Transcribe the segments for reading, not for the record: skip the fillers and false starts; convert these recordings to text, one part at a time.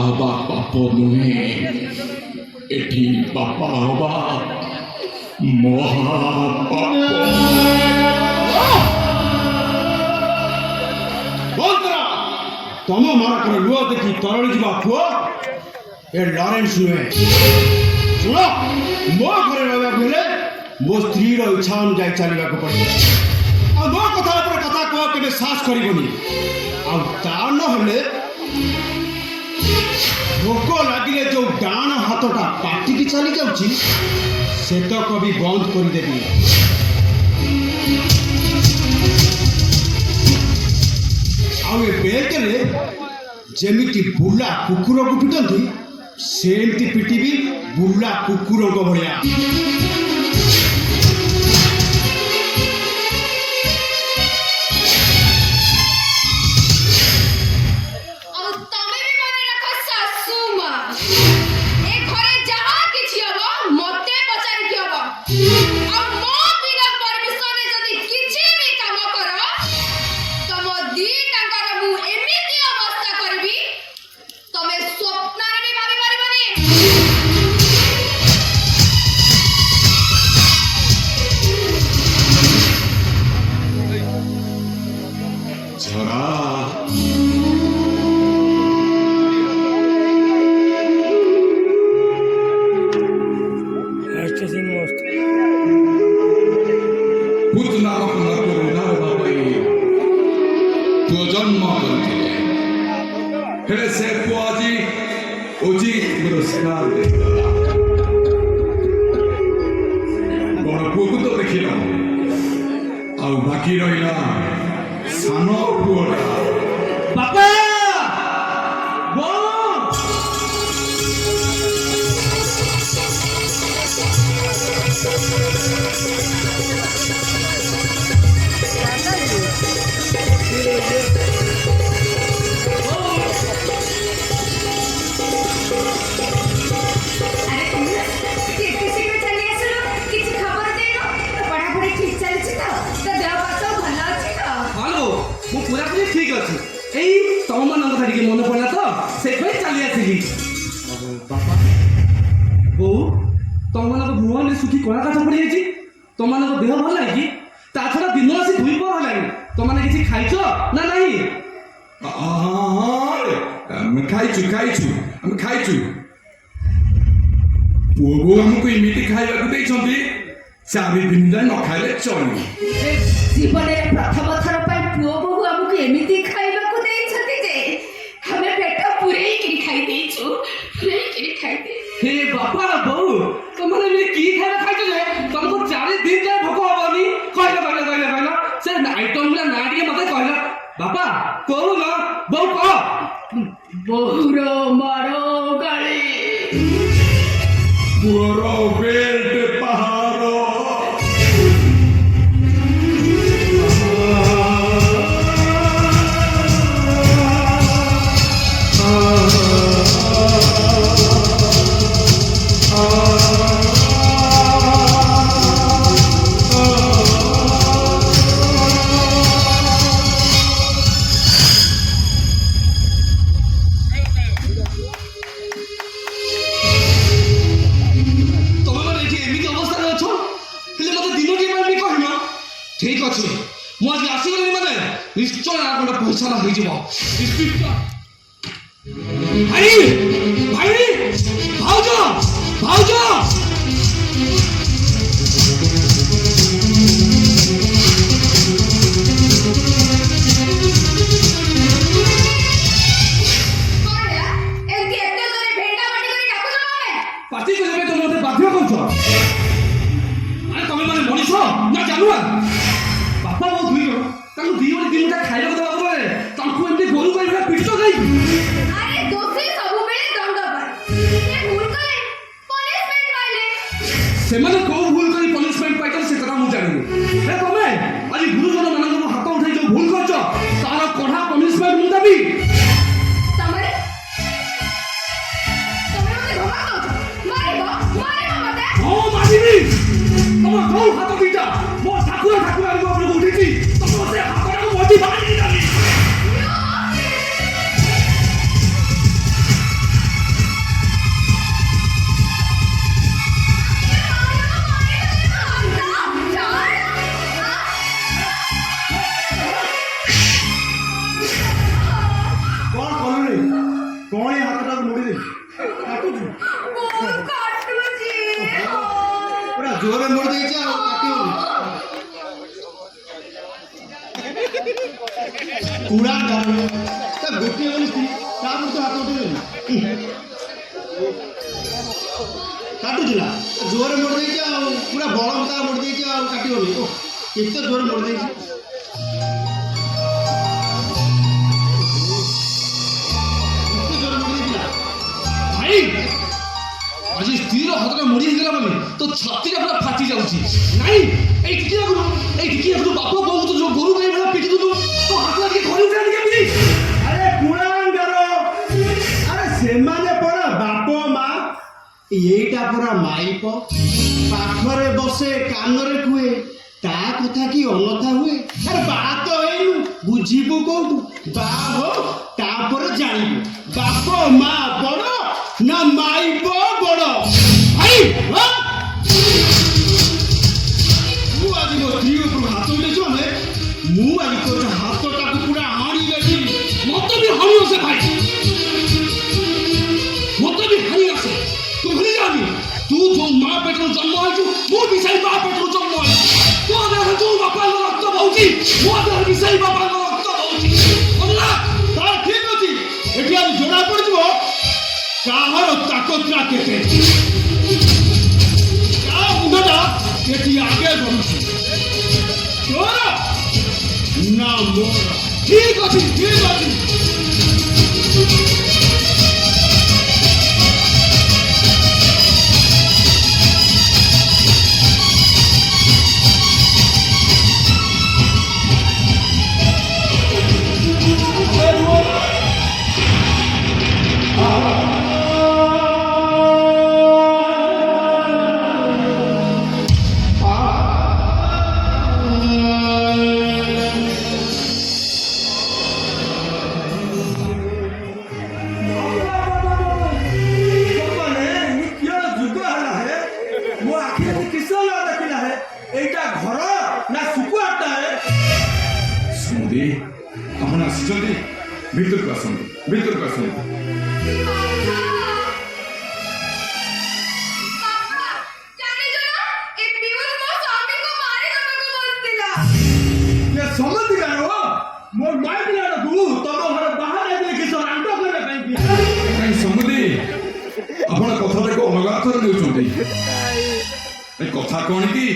ହବା ପାପ ନୁହେଁ, ଏଠି ବାପା ହବା ମହାପାପ। ତମ ମାନଙ୍କର ଲୁହ ଦେଖି ତରଳି ଯିବା ପୁଅ ଏ ଲରେନ୍ସ ନୁହେଁ। ଶୁଣ, ମୋ ଘରେ ରହିବାକୁ ହେଲେ ମୋ ସ୍ତ୍ରୀର ଇଚ୍ଛା ଅନୁଯାୟୀ ଚାଲିବାକୁ ପଡ଼ିବ। ଆଉ ମୋ କଥା ଉପରେ କଥା କୁହ କେବେ ସାହସ କରିବନି। ଆଉ ତା ନହେଲେ ଭୋକ ଲାଗିଲେ ଯୋଉ ଡାଣ ହାତଟା ପାଟିକି ଚାଲି ଯାଉଛି ସେତକ ବି ବନ୍ଦ କରିଦେବି। ଆଉ ଏ ବେଲ୍ଟରେ ଯେମିତି ବୁଲା କୁକୁରକୁ ପିଟନ୍ତି ସେମିତି ପିଟିବି ବୁଲା କୁକୁରଙ୍କ ଭଳିଆ। ଜନ୍ମ କରିଥିଲେ, ହେଲେ ସେ ପୁଅ ଆଜି ଉଚିତ ପୁରସ୍କାର ଦେଇଗଲା। ବଡ଼ ପୁଅକୁ ତ ଦେଖିଲ, ଆଉ ବାକି ରହିଲା ସାନ ପୁଅଟା। ବାପା ঠিক ଅଛି। ଏଇ ତମମାନଙ୍କ କଥା ଟିକେ ମନେ ପଡ଼ିଲା ତ ସେଇଥିପାଇଁ ଚାଲି ଆସିଲି। ବାପା ବୋଉ, ତମମାନଙ୍କ ମୁହଁରେ ଶୁଖି କଳା କାଠ ପଡ଼ିଯାଇଛି। ତମମାନଙ୍କ ଦେହ ଭଲ ନାହିଁ କି? ତା ଛଡ଼ା ଦିନ ଆସି 2 ପହର ହେଲାଣି। ତମମାନେ କିଛି ଖାଇଛ ନା ନାହିଁ? ଆମେ ଖାଇଛୁ ପୁଅ ବୋଉ ଆମକୁ ଏମିତି ଖାଇବାକୁ ଦେଇଛନ୍ତି 4 ଦିନ ଯାଏ ନ ଖାଇଲେ ଚଳିବ। ଜୀବନରେ ପ୍ରଥମ ଥର ପାଇଁ ପୁଅ ବୋହୂ ଆମକୁ ଏମିତି ଖାଇବାକୁ ଦେଇଛନ୍ତି ଯେ ଆମେ ପେଟ ପୁରେଇକିରି ଖାଇ ଦେଇଛୁ। ହେ ବାପା ବୋଉ, ତମମାନେ ଏମିତି କି ଖାଇବା ଖାଇଛ ଯେ ତମକୁ 4 ଦିନ ଯାଏ ଭୋକ ହବନି? କହିଲ ସେ ଆଇଟମ୍ ଗୁଡ଼ା ନା ଟିକେ ମତେ କହିଲ। ବାପା କହୁନ, ବୋଉ କହ। ବୋହୂର ମାର ଗାଳି, ପୁଅର ବେଲ୍ଟ ପାହାର, ঠিক ଅଛି। ମୁଁ ଆଜି ଆସିଗଲି ମାନେ ନିଶ୍ଚୟ ଗୋଟେ ପଇସା ହେଇଯିବ। ଭାଇ ଭାଉଜ ପାର୍ଟି କରିବା ତମେ ମତେ ବାଧ୍ୟ କରୁଛ? ଆରେ ତମେ ମାନେ ମଣିଷ ନା ଜାନୁଆ? ବାପା ବୋଉ 2 ଜଣ, ତାଙ୍କୁ 2 ଜଣ 2 ମୁଠା ଖାଇବାକୁ ଦେବାକୁ ପଡ଼େ, ତାଙ୍କୁ ଏମିତି ଗୋରୁ ଗାଈ ପିଟୁଛ କାହିଁକି? ଆରେ ଦୋଷୀ ସବୁବେଳେ ଦଣ୍ଡ ପାଏ। ଭୁଲ କଲେ ପନିଶମେଣ୍ଟ ପାଇଲେ। ସେମାନେ କୋଉ ଭୁଲ କରି ପନିଶମେଣ୍ଟ ପାଇଛନ୍ତି ସେ କଥା ମୁଁ ଜାଣିନି। ହେ ତମେ ଆଜି ଗୁରୁଜନ ମାନଙ୍କୁ ହାତ ଉଠାଇ ଯୋଉ ଭୁଲ କରିଛ ତାର କଢ଼ା ପନିଶମେଣ୍ଟ ମୁଁ ଦେବି। ତମେ ମତେ ଧମକ ଦଉଛ? ମାରିବ ମତେ? ହଁ ମାରିବି। ତମ କୋଉ ହାତ ଦିଟା ମୋ ଠାକୁର ଉପରକୁ ଉଠିଛି, ତମ ସେ ହାତଟାକୁ ମଝି ବାହାରି ଦେବି। କୁଡ଼ା ଗାର ତା ଗୋଟିଏ ବୋଲି ସ୍ତ୍ରୀ ତାପରେ ତ ହାତ ଉଠେଇଲେନି କାଟୁଛି ନା ଜୋରରେ ମୋଡ଼ି ଦେଇଛି ଆଉ ପୁରା ବଳ ତା ମୋଡ଼ି ଦେଇଛି ଆଉ କାଟିବନି ଓ କେତେ ଜୋରରେ ମୋଡ଼ି ଦେଇଛି କେତେ ଜୋରରେ ମୋଡ଼ି ଦେଇଥିଲା ଭାଇ ଆଜି ସ୍ତ୍ରୀର ହାତଟା ମୋଡ଼ି ହେଇଗଲା ମାନେ ତ ଛାତିଟା ପୁରା ଫାଟି ଯାଉଛି ନାଇଁ ଏଇ ଟିକି ଆଗରୁ ବାପ ବୋଉ ତ ଯୋଉ ଗୋରୁ ଗାଈ ଭଳିଆ ପିଟି ଦଉଛୁ ତ ହାତଟା ଟିକେ ଘରେ ଉଠେଇ କେମିତି ଆରେ କୁଳାଙ୍ଗର ଆରେ ସେମାନେ ପରା ବାପ ମା ଏଇଟା ପରା ମାଇପ ପାଖରେ ବସେ କାନରେ କୁହେ ତା କଥା କି ଅନଥା ହୁଏ ଆରେ ବା ତ ହେଇନୁ ବୁଝିବୁ କୋଉଠୁ ବା ହୋ ତାପରେ ଜାଣିବୁ ବାପ ମା ବଡ଼ ନା ମାଇପ ବଡ଼ ଭାଇ ମୁଁ ଆଜି ମୋ ସ୍ତ୍ରୀ ଉପରୁ ହାତ ଉଠେଇଛୁ ମାନେ ମୁଁ ଆଜି ତୋର ହାତଟାକୁ ପୁରା ହାଣିଦେବି ମତେ ବି ହାଣି ଆସେ ଭାଇ ମତେ ବି ହାଣି ଆସେ ତୁ ଭୁଲି ଯାଆନି ତୁ ଯୋଉ ମା ପେଟରୁ ଜନ୍ମ ହେଇଛୁ ମୁଁ ବି ସେଇ ମା ପେଟରୁ ଜନ୍ମ ହେଇଛି ତୋ ଦେହରେ ଯୋଉ ବାପାଙ୍କ ରକ୍ତ ବହୁଛି ମୋ ଦେହରେ ବି ସେଇ ବାପାଙ୍କ ରକ୍ତ ବହୁଛି ହେଲା ତାର ଠିକ ଅଛି ଏଠି ଆଜି ଜଣା ପଡିଯିବ କାହାର ତାକତଟା କେତେ କା ମୁଣ୍ଡଟା ଏଠି ଆଗେ ବଢୁଛି ତୋର ନା ମୋର ଠିକ ଅଛି ସୁମତି ଆପଣ ଆସିଛନ୍ତି ଭିତରକୁ ଆସନ୍ତୁ ଭିତରକୁ ଆସନ୍ତୁ ସମତି ଗାର ମୋ ମାଇ ପିଲାଟାକୁ ତମ ଘର ବାହାରେ ଦେଖି ରାଣ୍ଡ କରିବା ପାଇଁ କାହିଁ ସୁମତି ଆପଣ କଥାଟାକୁ ଅଲଗା ଅର୍ଥରେ ନେଉଛନ୍ତି ଏ କଥା କଣ କି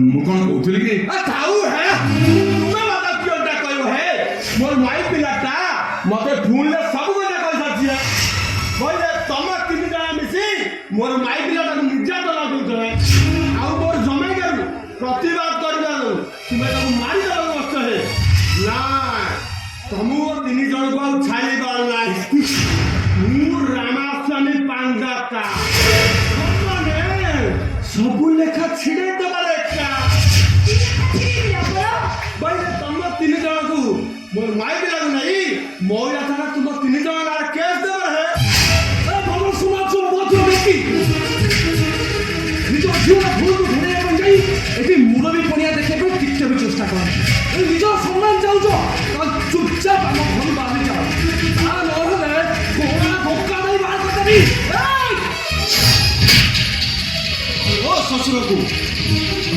ମୁଁ କଣ କହୁଥିଲି କି ଥାଉ ହେ ତୁମେ ମତେ କିଅଟା କହିବ ହେ ମୋର ମାଇ ପିଲାଟା ମତେ ଫୋନରେ ସବୁ କଥା କହିସାରିଛି କହିଲେ ତମ ତିନି ଜଣ ମିଶି ମୋର ମାଇ ପିଲାଟାକୁ ନିର୍ଯାତନା ଦଉଛ ଆଉ ମୋର ଜମାଇକାରୁ ପ୍ରତିବାଦ କରିବାରୁ ତୁମେ ତାକୁ ମାରିଦେବାକୁ ବସିଛ ହେ ନା ତମକୁ ତିନି ଜଣକୁ ଆଉ ଛାଡ଼ିବାର ନାହିଁ ମୁଁ ରାମାସ୍ୱାମୀ ପାଣ୍ଡାକା ସବୁ ଲେଖା ଛିଡ଼େଇ ଦେବାର ଏକା କହିଲେ ତମ ତିନି ଜଣକୁ ମୋର ମାଇ ପିଲାକୁ ନେଇ ମହିଳା ଥାନା ତୁମ ତିନି ଜଣ ନାଁରେ କେସ୍ ଦେବାର ହେ ଭଲ ସମାଜ ମଧ୍ୟ ବ୍ୟକ୍ତି ନିଜ ଝିଅର ଭୁଲକୁ ଘୋଡ଼େଇବା ପାଇଁ ଯାଇ ଏଠି ମୁରବି ପଣିଆ ଦେଖିବା ପାଇଁ ଟିକେ ବି ଚେଷ୍ଟା କରନ୍ତି ନିଜ ସମ୍ମାନ ଯାଉଛ ଚୁପଚାପ ଆମ ଘରୁ ବାହାରି ଯାଅ ତା ନହେଲେ ଘୋଡ଼ା ଧୋକା ଦେଇ ବାହାର କରିଦେବି ଓ ଶ୍ୱଶୁରକୁ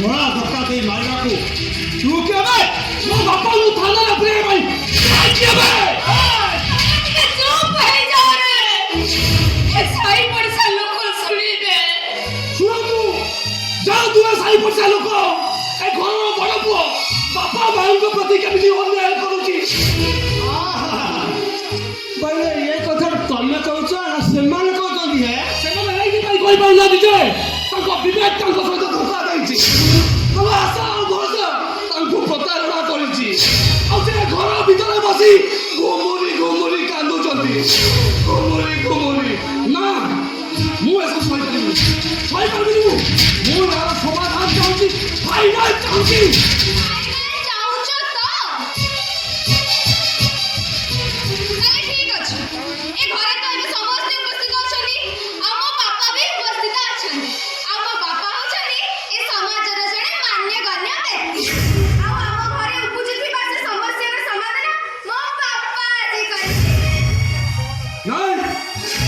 ଘୋଡ଼ା ଧକ୍କା ଦେଇ ମାରିବାକୁ ତୁ କେବେ ମୋ ବାପାଙ୍କୁ ଥାନାରେ ପୁରେଇବା ପାଇଁ କାହିଁକି ଏବେ ଶୁଣନ୍ତୁ ଯାଆନ୍ତୁ ଏ ସାହି ପଡ଼ିଶା ଲୋକ ଏ ଘରର ବଡ଼ ପୁଅ ବାପା ମାଙ୍କ ପ୍ରତି କେମିତି ଅନ୍ୟାୟ କରୁଛି କହିଲେ ଏ କଥା ତମେ କହୁଛ ନା ସେମାନେ କହୁଛନ୍ତି ହେ ସେମାନେ ଏଇଥିପାଇଁ କହିପାରୁନାହାନ୍ତି ଯେ ତାଙ୍କ ବିବେକ ତାଙ୍କ ସହିତ ଧୋକା ଦେଇଛି ତାଙ୍କ ଆଶା ଆଉ ଭରସା ତାଙ୍କୁ ପ୍ରତାରଣା କରିଛି ଆଉ ସେ ଘର ଭିତରେ ବସି ଘୁମୁରି କାନ୍ଦୁଛନ୍ତି ଘୁମୁରି ନା ମୁଁ ଏସବୁ ସହିପାରିବିନି ମୁଁ ଏହାର ସମାଧାନ ଚାହୁଁଛି ଫାଇନାଲ ଚାହୁଁଛି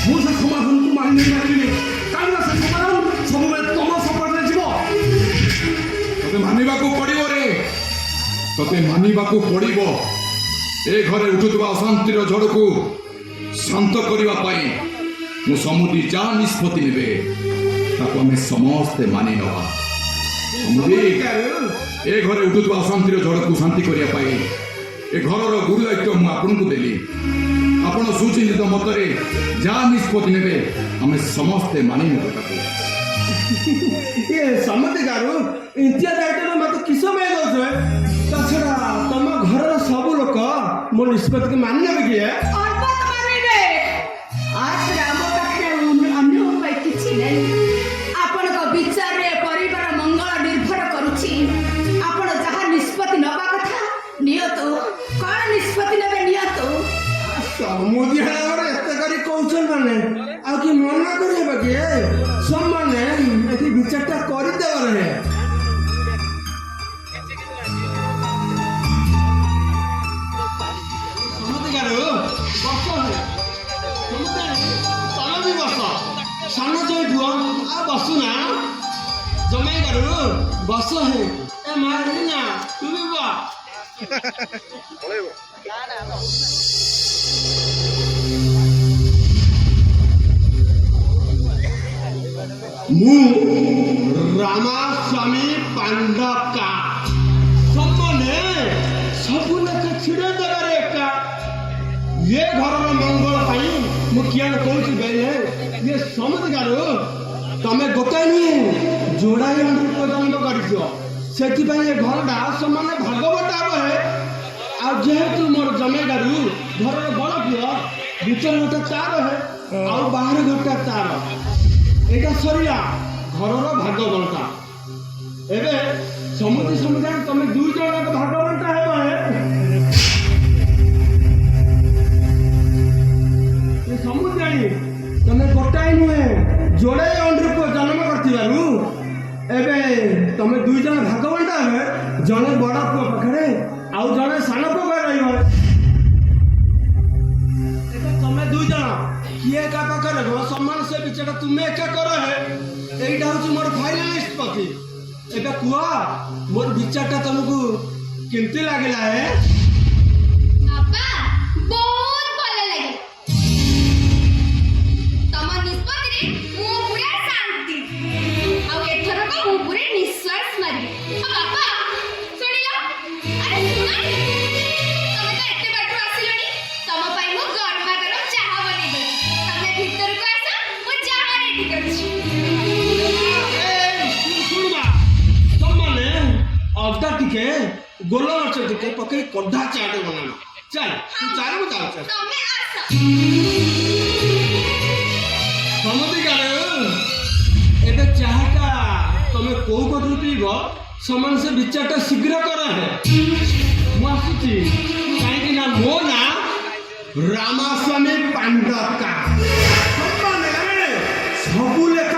ମୁଁ ସେ ସମାଧାନକୁ ମାନି ନେଇପାରିବିନି କାରଣ ସେ ସମାଧାନ ସବୁବେଳେ ତମ ସପୋର୍ଟରେ ଯିବ ତତେ ମାନିବାକୁ ପଡ଼ିବ ରେ ତତେ ମାନିବାକୁ ପଡ଼ିବ ଏ ଘରେ ଉଠୁଥିବା ଅଶାନ୍ତିର ଝଡ଼କୁ ଶାନ୍ତ କରିବା ପାଇଁ ମୁଁ ସମୁଦି ଯାହା ନିଷ୍ପତ୍ତି ନେବେ ତାକୁ ଆମେ ସମସ୍ତେ ମାନି ନେବା। ସମୁଦି ଏ ଘରେ ଉଠୁଥିବା ଅଶାନ୍ତିର ଝଡ଼କୁ ଶାନ୍ତି କରିବା ପାଇଁ ଏ ଘରର ଗୁରୁ ଦାୟିତ୍ୱ ମୁଁ ଆପଣଙ୍କୁ ଦେଲି। ଆପଣ ସୁଚିନ୍ତିତ ମତରେ ଯାହା ନିଷ୍ପତ୍ତି ନେବେ ଆମେ ସମସ୍ତେ ମାନି ନେବେ ତାକୁ। ये समझ गारू इंतिया दायित्व मत किस में दौछ ताछड़ा तुम घर सब लोग मो निष्पत्ति के मान नेबे कि ଅଳ୍ପ ତ ମାନିବେ। ଆଜ ଆମ ପାଖରେ ଅନ୍ୟ ଉପାୟ କିଛି ନାହିଁ। ଆପଣଙ୍କ ବିଚାରରେ ପରିବାର ମଙ୍ଗଳ ନିର୍ଭର କରୁଛି। ଆପଣ ଯାହା ନିଷ୍ପତ୍ତି ନେବା କଥା ନିଅନ୍ତୁ। କଣ ନିଷ୍ପତ୍ତି ନେବେ ନିଅନ୍ତୁ। समुदी हलावर एते करी कहउछन माने आ कि मना करिबा कि सब माने एथि विचारटा करि देवर है समुदी गारू बस है समुदी तल भी बस सानो जय बुआ आ बसु ना जमाई गारू बस है ए मारनी ना तू भी बा ମୁଁ ରାମାସ୍ୱାମୀ ପାଣ୍ଡକା ସମ୍ମାନେ ସବୁ ଲୋକ ଛିଡ଼େଇ ଦେବାରେ ଏକା ଏ ଘରର ମଙ୍ଗଳ ପାଇଁ ମୁଁ କିଏ କହୁଛି ବେଲେ ଇଏ ସମତିକାରୁ ତମେ ଗୋଟାଏ ନୁହେଁ ଯୋଡ଼ାଏ ପର୍ଯ୍ୟନ୍ତ କରିଛ ସେଥିପାଇଁ ଏ ଘରଟା ସମାନେ ଭାଗବତ ହବ ଆଉ ଯେହେତୁ ମୋର ଜମେଦାରୁ ଘରର ବଡ଼ ପୁଅ ଭିତର ଘରଟା ତାର ଆଉ ବାହାର ଘରଟା ତାର এটা সরিলা ঘরর ভাগ বন্টা এবে সমুদায় তুমি দুই জনক ভাগ বন্টা হেবা এ সমুদায় তুমি গোটাই নুহে যোড়ে অন্ডরূপ জন্ম করতিবারু এবে তুমি দুই জন ভাগ বন্টা হবে জনে বড় পুଅ পাখরে আউ জনে সান পুଅ রহিব তুমি দুই জন किए का पाखरे गो सम्मान से बिचारा तुम्हें क्या करो है एटा होची मोर फाइनल निष्पत्ति एटा कुआ मोर विचारटा तुमको केमती लागला है আপা বহুত ভাল লাগে। ତମ ନିଷ୍ପତ୍ତିରେ ମୁଁ ପୁରା ଶାନ୍ତି। ଆଉ ଏଥରକ ମୁଁ ପୁରା ନିଶ୍ୱାସ ମାରିବି। ଆଉ ବାପା ଶୁଣିଲ ଆରେ ଶୁଣ ତମେ ତ ଏତେ ବାଟରୁ ଆସିଲଣି ତମ ପାଇଁ ମୁଁ ଗରମା ଗରମ ଚାହା ବନେଇଦେବି। ତମେ ଭିତରକୁ ଆସ ମୁଁ ଚାହା ରେଡି କରିଛି। सुनबा सम्माने अदा टिके गोला माछ टिके पकई कड्ढा चाट बनाना चल तू चाल में जाओ चल ତମେ ଆସ। समझी गारे एबे चाहटा तमे कोउ कथु पीबो समान से विचारटा शीघ्र कर है मु आसुची काहे कि ना मो ना रामास्वामी पांडका सम्माने सबु लेख